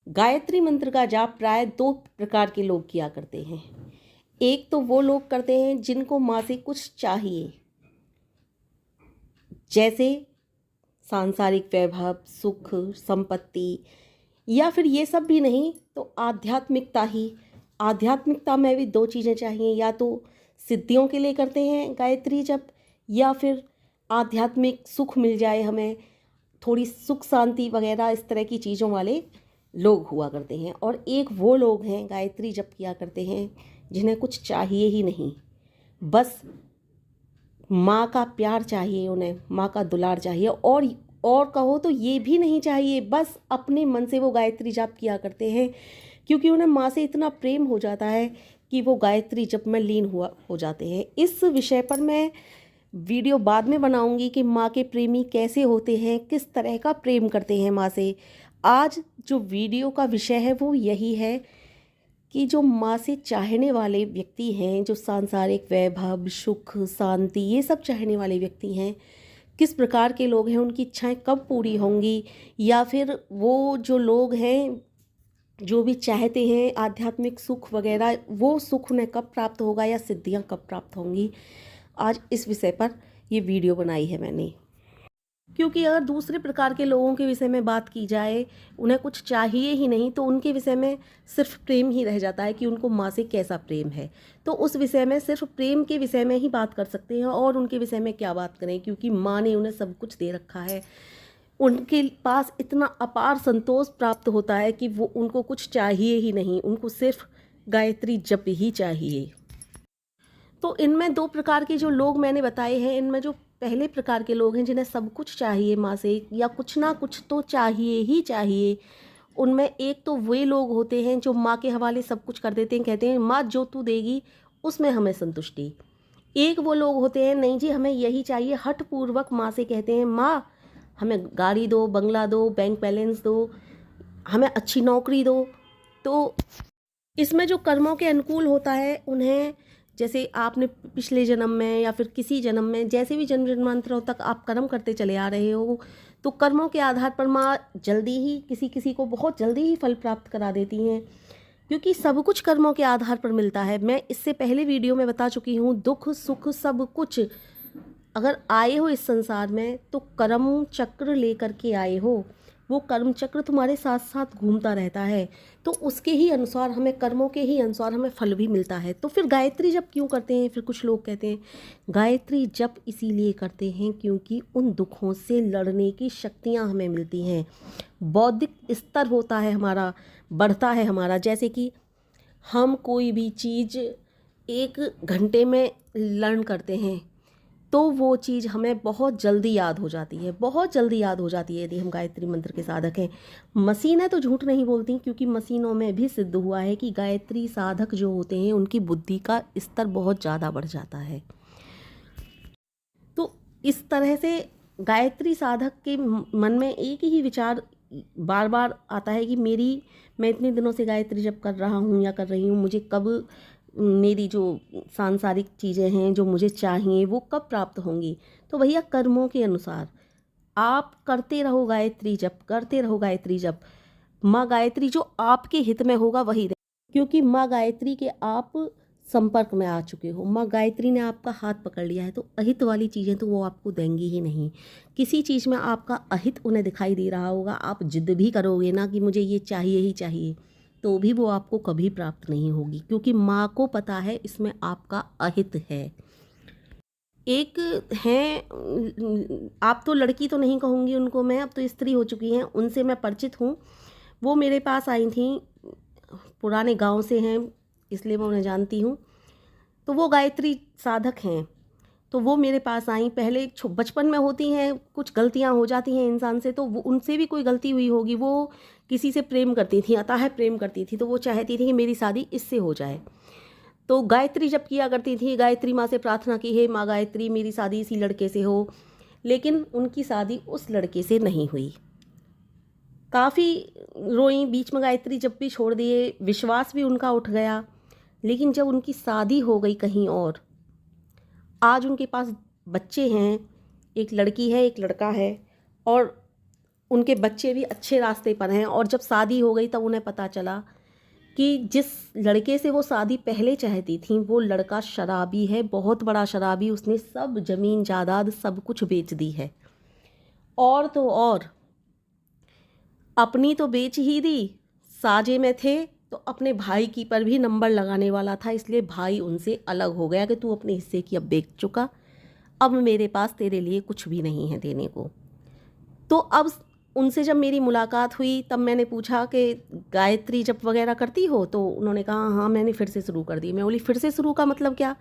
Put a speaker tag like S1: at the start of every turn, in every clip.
S1: गायत्री मंत्र का जाप प्राय दो प्रकार के लोग किया करते हैं। एक तो वो लोग करते हैं जिनको माँ से कुछ चाहिए, जैसे सांसारिक वैभव, सुख, संपत्ति, या फिर ये सब भी नहीं तो आध्यात्मिकता ही। आध्यात्मिकता में भी दो चीज़ें चाहिए, या तो सिद्धियों के लिए करते हैं गायत्री जप, या फिर आध्यात्मिक सुख मिल जाए हमें, थोड़ी सुख शांति वगैरह इस तरह की चीज़ों वाले लोग हुआ करते हैं। और एक वो लोग हैं गायत्री जप किया करते हैं जिन्हें कुछ चाहिए ही नहीं, बस माँ का प्यार चाहिए, उन्हें माँ का दुलार चाहिए, और कहो तो ये भी नहीं चाहिए, बस अपने मन से वो गायत्री जाप किया करते हैं, क्योंकि उन्हें माँ से इतना प्रेम हो जाता है कि वो गायत्री जप में लीन हो जाते हैं। इस विषय पर मैं वीडियो बाद में बनाऊंगी कि माँ के प्रेमी कैसे होते हैं, किस तरह का प्रेम करते हैं माँ से। आज जो वीडियो का विषय है वो यही है कि जो माँ से चाहने वाले व्यक्ति हैं, जो सांसारिक वैभव, सुख, शांति, ये सब चाहने वाले व्यक्ति हैं, किस प्रकार के लोग हैं, उनकी इच्छाएं कब पूरी होंगी, या फिर वो जो लोग हैं जो भी चाहते हैं आध्यात्मिक सुख वगैरह, वो सुख उन्हें कब प्राप्त होगा, या सिद्धियां कब प्राप्त होंगी। आज इस विषय पर ये वीडियो बनाई है मैंने, क्योंकि अगर दूसरे प्रकार के लोगों के विषय में बात की जाए, उन्हें कुछ चाहिए ही नहीं, तो उनके विषय में सिर्फ प्रेम ही रह जाता है कि उनको माँ से कैसा प्रेम है। तो उस विषय में सिर्फ प्रेम के विषय में ही बात कर सकते हैं, और उनके विषय में क्या बात करें, क्योंकि माँ ने उन्हें सब कुछ दे रखा है। उनके पास इतना अपार संतोष प्राप्त होता है कि वो उनको कुछ चाहिए ही नहीं, उनको सिर्फ गायत्री जप ही चाहिए। तो इनमें दो प्रकार के जो लोग मैंने बताए हैं, इनमें जो पहले प्रकार के लोग हैं जिन्हें सब कुछ चाहिए माँ से, या कुछ ना कुछ तो चाहिए ही चाहिए, उनमें एक तो वे लोग होते हैं जो माँ के हवाले सब कुछ कर देते हैं, कहते हैं माँ जो तू देगी उसमें हमें संतुष्टि। एक वो लोग होते हैं नहीं जी हमें यही चाहिए, हठपूर्वक माँ से कहते हैं माँ हमें गाड़ी दो, बंगला दो, बैंक बैलेंस दो, हमें अच्छी नौकरी दो। तो इसमें जो कर्मों के अनुकूल होता है, उन्हें जैसे आपने पिछले जन्म में या फिर किसी जन्म में, जैसे भी जन्म जन्मांतरों तक आप कर्म करते चले आ रहे हो, तो कर्मों के आधार पर माँ जल्दी ही किसी किसी को बहुत जल्दी ही फल प्राप्त करा देती हैं, क्योंकि सब कुछ कर्मों के आधार पर मिलता है। मैं इससे पहले वीडियो में बता चुकी हूँ, दुख सुख सब कुछ अगर आए हो इस संसार में तो कर्म चक्र लेकर के आए हो, वो कर्म चक्र तुम्हारे साथ साथ घूमता रहता है, तो उसके ही अनुसार हमें, कर्मों के ही अनुसार हमें फल भी मिलता है। तो फिर गायत्री जप क्यों करते हैं? फिर कुछ लोग कहते हैं गायत्री जप इसीलिए करते हैं क्योंकि उन दुखों से लड़ने की शक्तियाँ हमें मिलती हैं, बौद्धिक स्तर होता है हमारा, बढ़ता है हमारा। जैसे कि हम कोई भी चीज़ 1 घंटे में लर्न करते हैं तो वो चीज़ हमें बहुत जल्दी याद हो जाती है, बहुत जल्दी याद हो जाती है यदि हम गायत्री मंत्र के साधक हैं। मशीनें तो झूठ नहीं बोलती, क्योंकि मशीनों में भी सिद्ध हुआ है कि गायत्री साधक जो होते हैं उनकी बुद्धि का स्तर बहुत ज़्यादा बढ़ जाता है। तो इस तरह से गायत्री साधक के मन में एक ही विचार बार बार आता है कि मैं इतने दिनों से गायत्री जप कर रहा हूँ या कर रही हूँ, मुझे कब मेरी जो सांसारिक चीज़ें हैं जो मुझे चाहिए वो कब प्राप्त होंगी। तो भैया कर्मों के अनुसार आप करते रहो गायत्री जप, करते रहो गायत्री जप। माँ गायत्री जो आपके हित में होगा वही दे, क्योंकि माँ गायत्री के आप संपर्क में आ चुके हो, माँ गायत्री ने आपका हाथ पकड़ लिया है, तो अहित वाली चीज़ें तो वो आपको देंगी ही नहीं। किसी चीज़ में आपका अहित उन्हें दिखाई दे रहा होगा, आप जिद भी करोगे ना कि मुझे ये चाहिए ही चाहिए, तो भी वो आपको कभी प्राप्त नहीं होगी, क्योंकि माँ को पता है इसमें आपका अहित है। एक हैं, आप तो लड़की तो नहीं कहूँगी उनको मैं, अब तो स्त्री हो चुकी हैं, उनसे मैं परिचित हूँ। वो मेरे पास आई थी, पुराने गांव से हैं इसलिए मैं उन्हें जानती हूँ। तो वो गायत्री साधक हैं, तो वो मेरे पास आई। पहले बचपन में होती हैं कुछ गलतियां हो जाती हैं इंसान से, तो वो उनसे भी कोई गलती हुई होगी, वो किसी से प्रेम करती थी, अतः प्रेम करती थी, तो वो चाहती थी कि मेरी शादी इससे हो जाए। तो गायत्री जब किया करती थी, गायत्री माँ से प्रार्थना की, हे माँ गायत्री मेरी शादी इसी लड़के से हो, लेकिन उनकी शादी उस लड़के से नहीं हुई। काफ़ी रोई, बीच में गायत्री जब भी छोड़ दिए, विश्वास भी उनका उठ गया। लेकिन जब उनकी शादी हो गई कहीं और, आज उनके पास बच्चे हैं, एक लड़की है एक लड़का है, और उनके बच्चे भी अच्छे रास्ते पर हैं। और जब शादी हो गई तब उन्हें पता चला कि जिस लड़के से वो शादी पहले चाहती थी वो लड़का शराबी है, बहुत बड़ा शराबी। उसने सब ज़मीन जायदाद सब कुछ बेच दी है। और तो और अपनी तो बेच ही दी, साजे में थे तो अपने भाई की पर भी नंबर लगाने वाला था, इसलिए भाई उनसे अलग हो गया कि तू अपने हिस्से की अब बेच चुका, अब मेरे पास तेरे लिए कुछ भी नहीं है देने को। तो अब उनसे जब मेरी मुलाकात हुई तब मैंने पूछा कि गायत्री जप वगैरह करती हो? तो उन्होंने कहा हाँ मैंने फिर से शुरू कर दी। मैं बोली फिर से शुरू का मतलब क्या?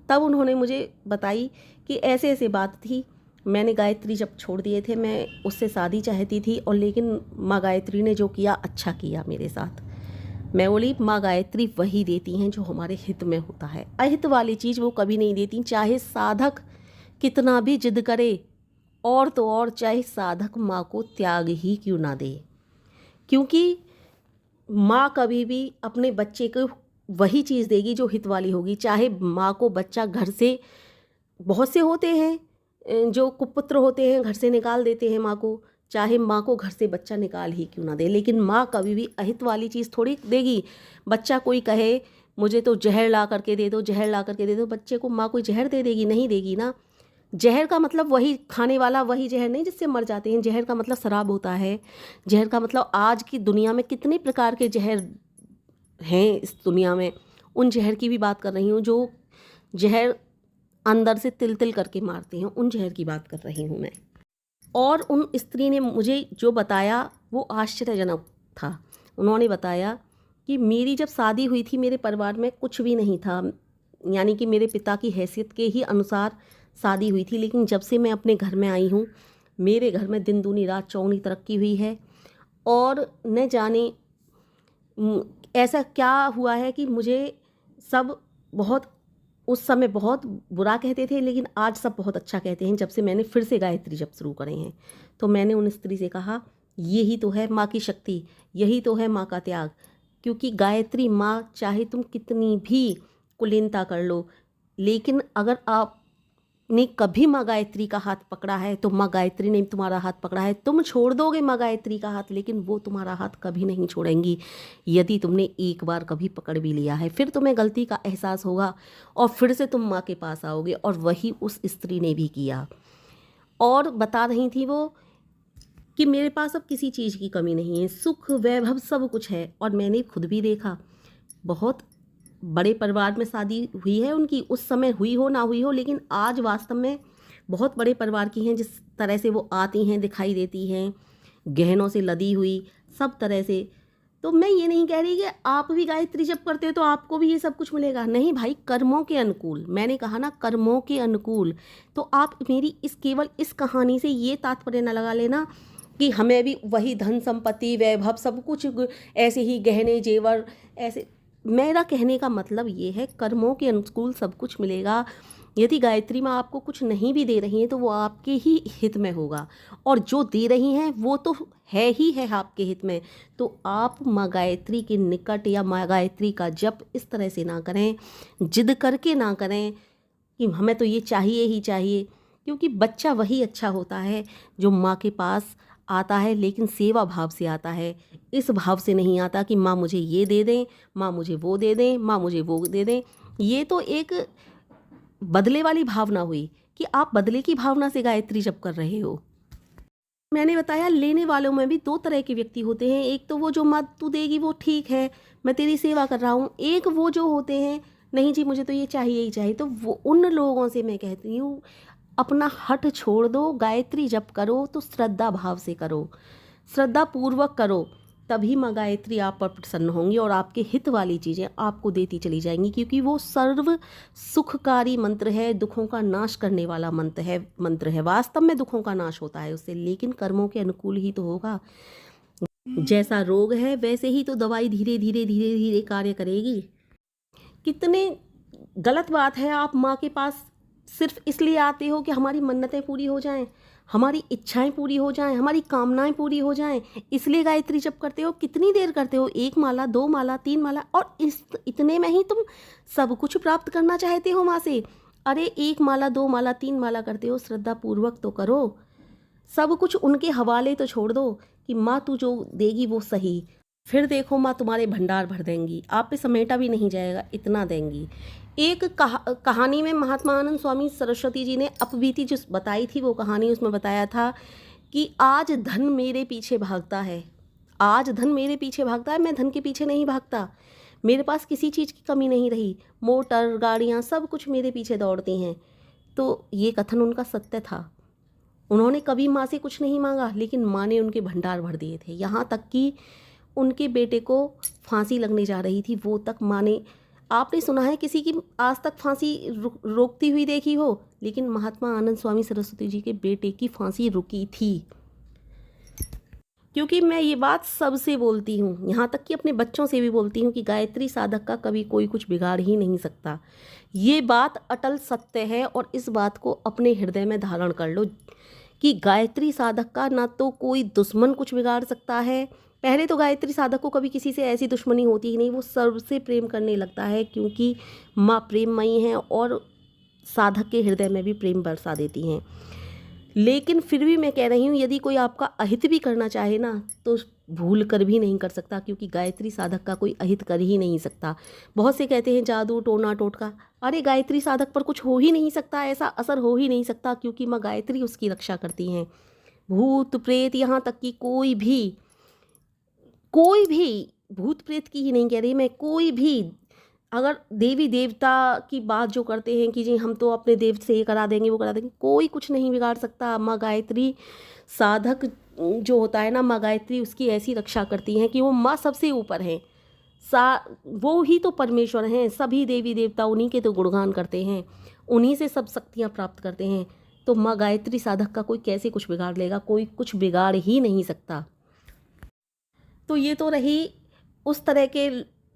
S1: तब उन्होंने मुझे बताई कि ऐसे ऐसे बात थी, मैंने गायत्री जप छोड़ दिए थे, मैं उससे शादी चाहती थी और लेकिन माँ गायत्री ने जो किया अच्छा किया मेरे साथ। मैं बोली माँ गायत्री वही देती हैं जो हमारे हित में होता है, अहित वाली चीज़ वो कभी नहीं देती, चाहे साधक कितना भी जिद करे। और तो और चाहे साधक माँ को त्याग ही क्यों ना दे, क्योंकि माँ कभी भी अपने बच्चे को वही चीज़ देगी जो हित वाली होगी। चाहे माँ को बच्चा घर से, बहुत से होते हैं जो कुपुत्र होते हैं घर से निकाल देते हैं माँ को, चाहे माँ को घर से बच्चा निकाल ही क्यों ना दे, लेकिन माँ कभी भी अहित वाली चीज़ थोड़ी देगी। बच्चा कोई कहे मुझे तो जहर ला करके दे दो, जहर ला करके दे दो, बच्चे को माँ कोई जहर दे देगी? नहीं देगी ना। जहर का मतलब वही खाने वाला वही जहर नहीं जिससे मर जाते हैं, जहर का मतलब शराब होता है। जहर का मतलब आज की दुनिया में कितने प्रकार के जहर हैं इस दुनिया में, उन जहर की भी बात कर रही हूँ जो जहर अंदर से तिल तिल करके मारते हैं, उन जहर की बात कर रही हूँ मैं। और उन स्त्री ने मुझे जो बताया वो आश्चर्यजनक था। उन्होंने बताया कि मेरी जब शादी हुई थी मेरे परिवार में कुछ भी नहीं था, यानी कि मेरे पिता की हैसियत के ही अनुसार शादी हुई थी, लेकिन जब से मैं अपने घर में आई हूँ मेरे घर में दिन दूनी रात चौगुनी तरक्की हुई है। और न जाने ऐसा क्या हुआ है कि मुझे सब बहुत उस समय बहुत बुरा कहते थे, लेकिन आज सब बहुत अच्छा कहते हैं जब से मैंने फिर से गायत्री जप शुरू करे हैं। तो मैंने उन स्त्री से कहा यही तो है माँ की शक्ति, यही तो है माँ का त्याग। क्योंकि गायत्री माँ चाहे तुम कितनी भी कुलीनता कर लो, लेकिन अगर आपने कभी माँ गायत्री का हाथ पकड़ा है तो माँ गायत्री ने तुम्हारा हाथ पकड़ा है। तुम छोड़ दोगे माँ गायत्री का हाथ, लेकिन वो तुम्हारा हाथ कभी नहीं छोड़ेंगी। यदि तुमने एक बार कभी पकड़ भी लिया है फिर तुम्हें गलती का एहसास होगा और फिर से तुम माँ के पास आओगे। और वही उस स्त्री ने भी किया। और बता रही थी वो कि मेरे पास अब किसी चीज़ की कमी नहीं है, सुख वैभव सब कुछ है। और मैंने खुद भी देखा, बहुत बड़े परिवार में शादी हुई है उनकी, उस समय हुई हो ना हुई हो, लेकिन आज वास्तव में बहुत बड़े परिवार की हैं। जिस तरह से वो आती हैं दिखाई देती हैं, गहनों से लदी हुई सब तरह से। तो मैं ये नहीं कह रही कि आप भी गायत्री जप करते हो तो आपको भी ये सब कुछ मिलेगा, नहीं भाई, कर्मों के अनुकूल। मैंने कहा ना कर्मों के अनुकूल। तो आप मेरी इस केवल इस कहानी से ये तात्पर्य न लगा लेना कि हमें भी वही धन संपत्ति वैभव सब कुछ ऐसे ही गहने जेवर ऐसे। मेरा कहने का मतलब ये है कर्मों के अनुकूल सब कुछ मिलेगा। यदि गायत्री माँ आपको कुछ नहीं भी दे रही हैं तो वो आपके ही हित में होगा, और जो दे रही हैं वो तो है ही है आपके हित में। तो आप माँ गायत्री के निकट या माँ गायत्री का जप इस तरह से ना करें, जिद करके ना करें कि हमें तो ये चाहिए ही चाहिए। क्योंकि बच्चा वही अच्छा होता है जो माँ के पास आता है, लेकिन सेवा भाव से आता है, इस भाव से नहीं आता कि माँ मुझे ये दे दें, माँ मुझे वो दे दें, माँ मुझे वो दे दें। ये तो एक बदले वाली भावना हुई कि आप बदले की भावना से गायत्री जप कर रहे हो। मैंने बताया लेने वालों में भी दो तरह के व्यक्ति होते हैं, एक तो वो जो मत तू देगी वो ठीक है, मैं तेरी सेवा कर रहा हूँ, एक वो जो होते हैं नहीं जी मुझे तो ये चाहिए ही चाहिए। तो वो उन लोगों से मैं कहती हूँ अपना हट छोड़ दो, गायत्री जप करो तो श्रद्धा भाव से करो, श्रद्धा पूर्वक करो, तभी माँ गायत्री आप पर प्रसन्न होंगी और आपके हित वाली चीज़ें आपको देती चली जाएंगी। क्योंकि वो सर्व सुखकारी मंत्र है, दुखों का नाश करने वाला मंत्र है। वास्तव में दुखों का नाश होता है उससे, लेकिन कर्मों के अनुकूल ही तो होगा। जैसा रोग है वैसे ही तो दवाई धीरे धीरे धीरे धीरे कार्य करेगी। कितने गलत बात है, आप माँ के पास सिर्फ इसलिए आते हो कि हमारी मन्नतें पूरी हो जाएं, हमारी इच्छाएं पूरी हो जाएं, हमारी कामनाएं पूरी हो जाएं, इसलिए गायत्री जप करते हो। कितनी देर करते हो? 1 माला 2 माला 3 माला, और इतने में ही तुम सब कुछ प्राप्त करना चाहते हो माँ से। अरे 1 माला 2 माला 3 माला करते हो, श्रद्धा पूर्वक तो करो। सब कुछ उनके हवाले तो छोड़ दो कि माँ तू जो देगी वो सही, फिर देखो माँ तुम्हारे भंडार भर देंगी, आप पे समेटा भी नहीं जाएगा, इतना देंगी। एक कहानी में महात्मा आनंद स्वामी सरस्वती जी ने अपबीती जो बताई थी, वो कहानी उसमें बताया था कि आज धन मेरे पीछे भागता है, आज धन मेरे पीछे भागता है, मैं धन के पीछे नहीं भागता। मेरे पास किसी चीज़ की कमी नहीं रही, मोटर गाड़ियाँ सब कुछ मेरे पीछे दौड़ती हैं। तो ये कथन उनका सत्य था। उन्होंने कभी माँ से कुछ नहीं मांगा, लेकिन माँ ने उनके भंडार भर दिए थे। यहाँ तक कि उनके बेटे को फांसी लगने जा रही थी, वो तक माँ ने, आपने सुना है किसी की आज तक फांसी रोकती हुई देखी हो, लेकिन महात्मा आनंद स्वामी सरस्वती जी के बेटे की फांसी रुकी थी। क्योंकि मैं ये बात सबसे बोलती हूँ, यहाँ तक कि अपने बच्चों से भी बोलती हूँ कि गायत्री साधक का कभी कोई कुछ बिगाड़ ही नहीं सकता। ये बात अटल सत्य है और इस बात को अपने हृदय में धारण कर लो कि गायत्री साधक का ना तो कोई दुश्मन कुछ बिगाड़ सकता है। पहले तो गायत्री साधक को कभी किसी से ऐसी दुश्मनी होती ही नहीं, वो सबसे प्रेम करने लगता है, क्योंकि माँ प्रेममयी हैं और साधक के हृदय में भी प्रेम बरसा देती हैं। लेकिन फिर भी मैं कह रही हूँ, यदि कोई आपका अहित भी करना चाहे ना, तो भूल कर भी नहीं कर सकता, क्योंकि गायत्री साधक का कोई अहित कर ही नहीं सकता। बहुत से कहते हैं जादू टोना टोटका, अरे गायत्री साधक पर कुछ हो ही नहीं सकता, ऐसा असर हो ही नहीं सकता, क्योंकि माँ गायत्री उसकी रक्षा करती हैं। भूत प्रेत, यहाँ तक कि कोई भी भूत प्रेत की ही नहीं कह रही मैं, कोई भी अगर देवी देवता की बात जो करते हैं कि जी हम तो अपने देव से ये करा देंगे वो करा देंगे, कोई कुछ नहीं बिगाड़ सकता। माँ गायत्री साधक जो होता है ना, माँ गायत्री उसकी ऐसी रक्षा करती हैं कि वो माँ सबसे ऊपर हैं, वो ही तो परमेश्वर हैं। सभी देवी देवता उन्हीं के तो गुणगान करते हैं, उन्हीं से सब शक्तियाँ प्राप्त करते हैं। तो माँ गायत्री साधक का कोई कैसे कुछ बिगाड़ लेगा, कोई कुछ बिगाड़ ही नहीं सकता। तो ये तो रही उस तरह के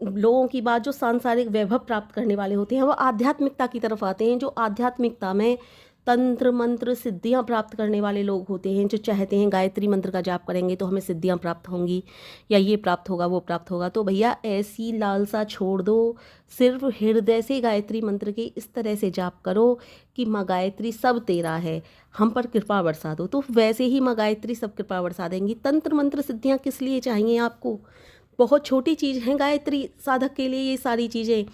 S1: लोगों की बात जो सांसारिक वैभव प्राप्त करने वाले होते हैं। वो आध्यात्मिकता की तरफ आते हैं, जो आध्यात्मिकता में तंत्र मंत्र सिद्धियां प्राप्त करने वाले लोग होते हैं, जो चाहते हैं गायत्री मंत्र का जाप करेंगे तो हमें सिद्धियां प्राप्त होंगी, या ये प्राप्त होगा वो प्राप्त होगा। तो भैया ऐसी लालसा छोड़ दो, सिर्फ हृदय से गायत्री मंत्र के इस तरह से जाप करो कि माँ गायत्री सब तेरा है, हम पर कृपा बरसा दो। तो वैसे ही माँ गायत्री सब कृपा बरसा देंगी। तंत्र मंत्र सिद्धियाँ किस लिए चाहिए आपको? बहुत छोटी चीज़ है गायत्री साधक के लिए ये सारी चीज़ें,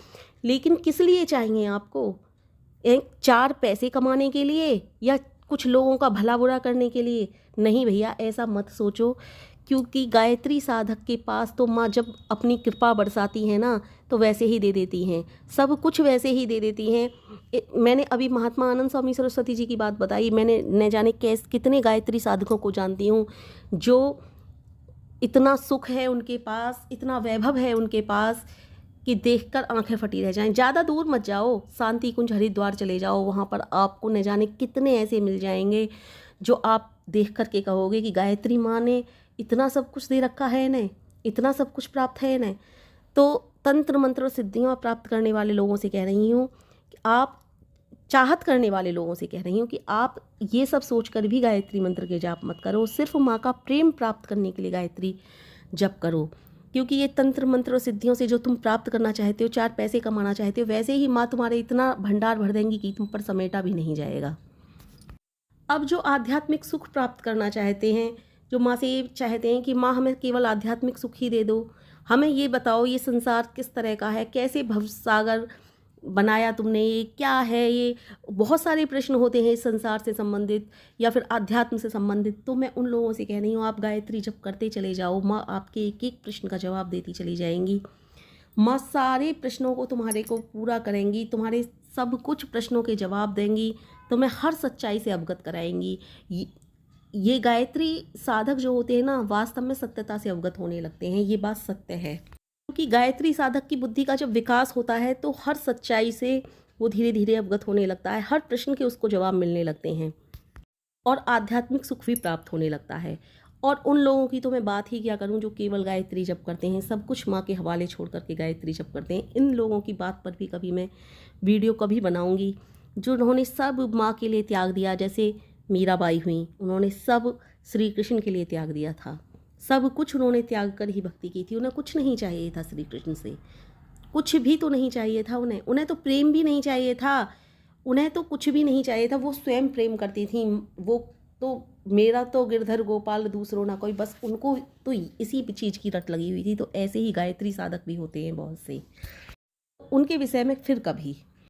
S1: लेकिन किस लिए चाहिए आपको? एक चार पैसे कमाने के लिए या कुछ लोगों का भला बुरा करने के लिए? नहीं भैया, ऐसा मत सोचो, क्योंकि गायत्री साधक के पास तो माँ जब अपनी कृपा बरसाती है ना, तो वैसे ही दे देती हैं, सब कुछ वैसे ही दे देती हैं। मैंने अभी महात्मा आनंद स्वामी सरस्वती जी की बात बताई, मैंने न जाने कितने गायत्री साधकों को जानती हूँ जो इतना सुख है उनके पास, इतना वैभव है उनके पास कि देखकर आंखें फटी रह जाएं। ज़्यादा दूर मत जाओ, शांति कुंज हरिद्वार चले जाओ, वहाँ पर आपको न जाने कितने ऐसे मिल जाएंगे जो आप देख कर के कहोगे कि गायत्री माँ ने इतना सब कुछ दे रखा है इन्हें, इतना सब कुछ प्राप्त है इन्हें। तो तंत्र मंत्र सिद्धियाँ प्राप्त करने वाले लोगों से कह रही हूँ कि आप, चाहत करने वाले लोगों से कह रही हूँ कि आप ये सब सोचकर भी गायत्री मंत्र के जाप मत करो, सिर्फ माँ का प्रेम प्राप्त करने के लिए गायत्री जप करो। क्योंकि ये तंत्र मंत्र और सिद्धियों से जो तुम प्राप्त करना चाहते हो, चार पैसे कमाना चाहते हो, वैसे ही माँ तुम्हारे इतना भंडार भर देंगी कि तुम पर समेटा भी नहीं जाएगा। अब जो आध्यात्मिक सुख प्राप्त करना चाहते हैं, जो माँ से ये चाहते हैं कि माँ हमें केवल आध्यात्मिक सुख ही दे दो, हमें ये बताओ ये संसार किस तरह का है, कैसे भवसागर बनाया तुमने, ये क्या है, ये बहुत सारे प्रश्न होते हैं इस संसार से संबंधित या फिर आध्यात्म से संबंधित। तो मैं उन लोगों से कह रही हूँ, आप गायत्री जप करते चले जाओ, माँ आपके एक एक प्रश्न का जवाब देती चली जाएंगी। माँ सारे प्रश्नों को तुम्हारे को पूरा करेंगी, तुम्हारे सब कुछ प्रश्नों के जवाब देंगी, तुम्हें हर सच्चाई से अवगत कराएंगी। ये गायत्री साधक जो होते हैं ना, वास्तव में सत्यता से अवगत होने लगते हैं, ये बात सत्य है। क्योंकि गायत्री साधक की बुद्धि का जब विकास होता है तो हर सच्चाई से वो धीरे धीरे अवगत होने लगता है, हर प्रश्न के उसको जवाब मिलने लगते हैं और आध्यात्मिक सुख भी प्राप्त होने लगता है। और उन लोगों की तो मैं बात ही क्या करूं जो केवल गायत्री जप करते हैं, सब कुछ माँ के हवाले छोड़ करके गायत्री जप करते हैं। इन लोगों की बात पर भी कभी मैं वीडियो कभी बनाऊंगी, जो उन्होंने सब माँ के लिए त्याग दिया। जैसे मीराबाई हुई, उन्होंने सब श्री कृष्ण के लिए त्याग दिया था, सब कुछ उन्होंने त्याग कर ही भक्ति की थी। उन्हें कुछ नहीं चाहिए था श्री कृष्ण से, कुछ भी तो नहीं चाहिए था उन्हें तो प्रेम भी नहीं चाहिए था, उन्हें तो कुछ भी नहीं चाहिए था। वो स्वयं प्रेम करती थी, वो तो मेरा तो गिरधर गोपाल दूसरों ना कोई, बस उनको तो इसी चीज़ की रट लगी हुई थी। तो ऐसे ही गायत्री साधक भी होते हैं बहुत से, उनके विषय में फिर कभी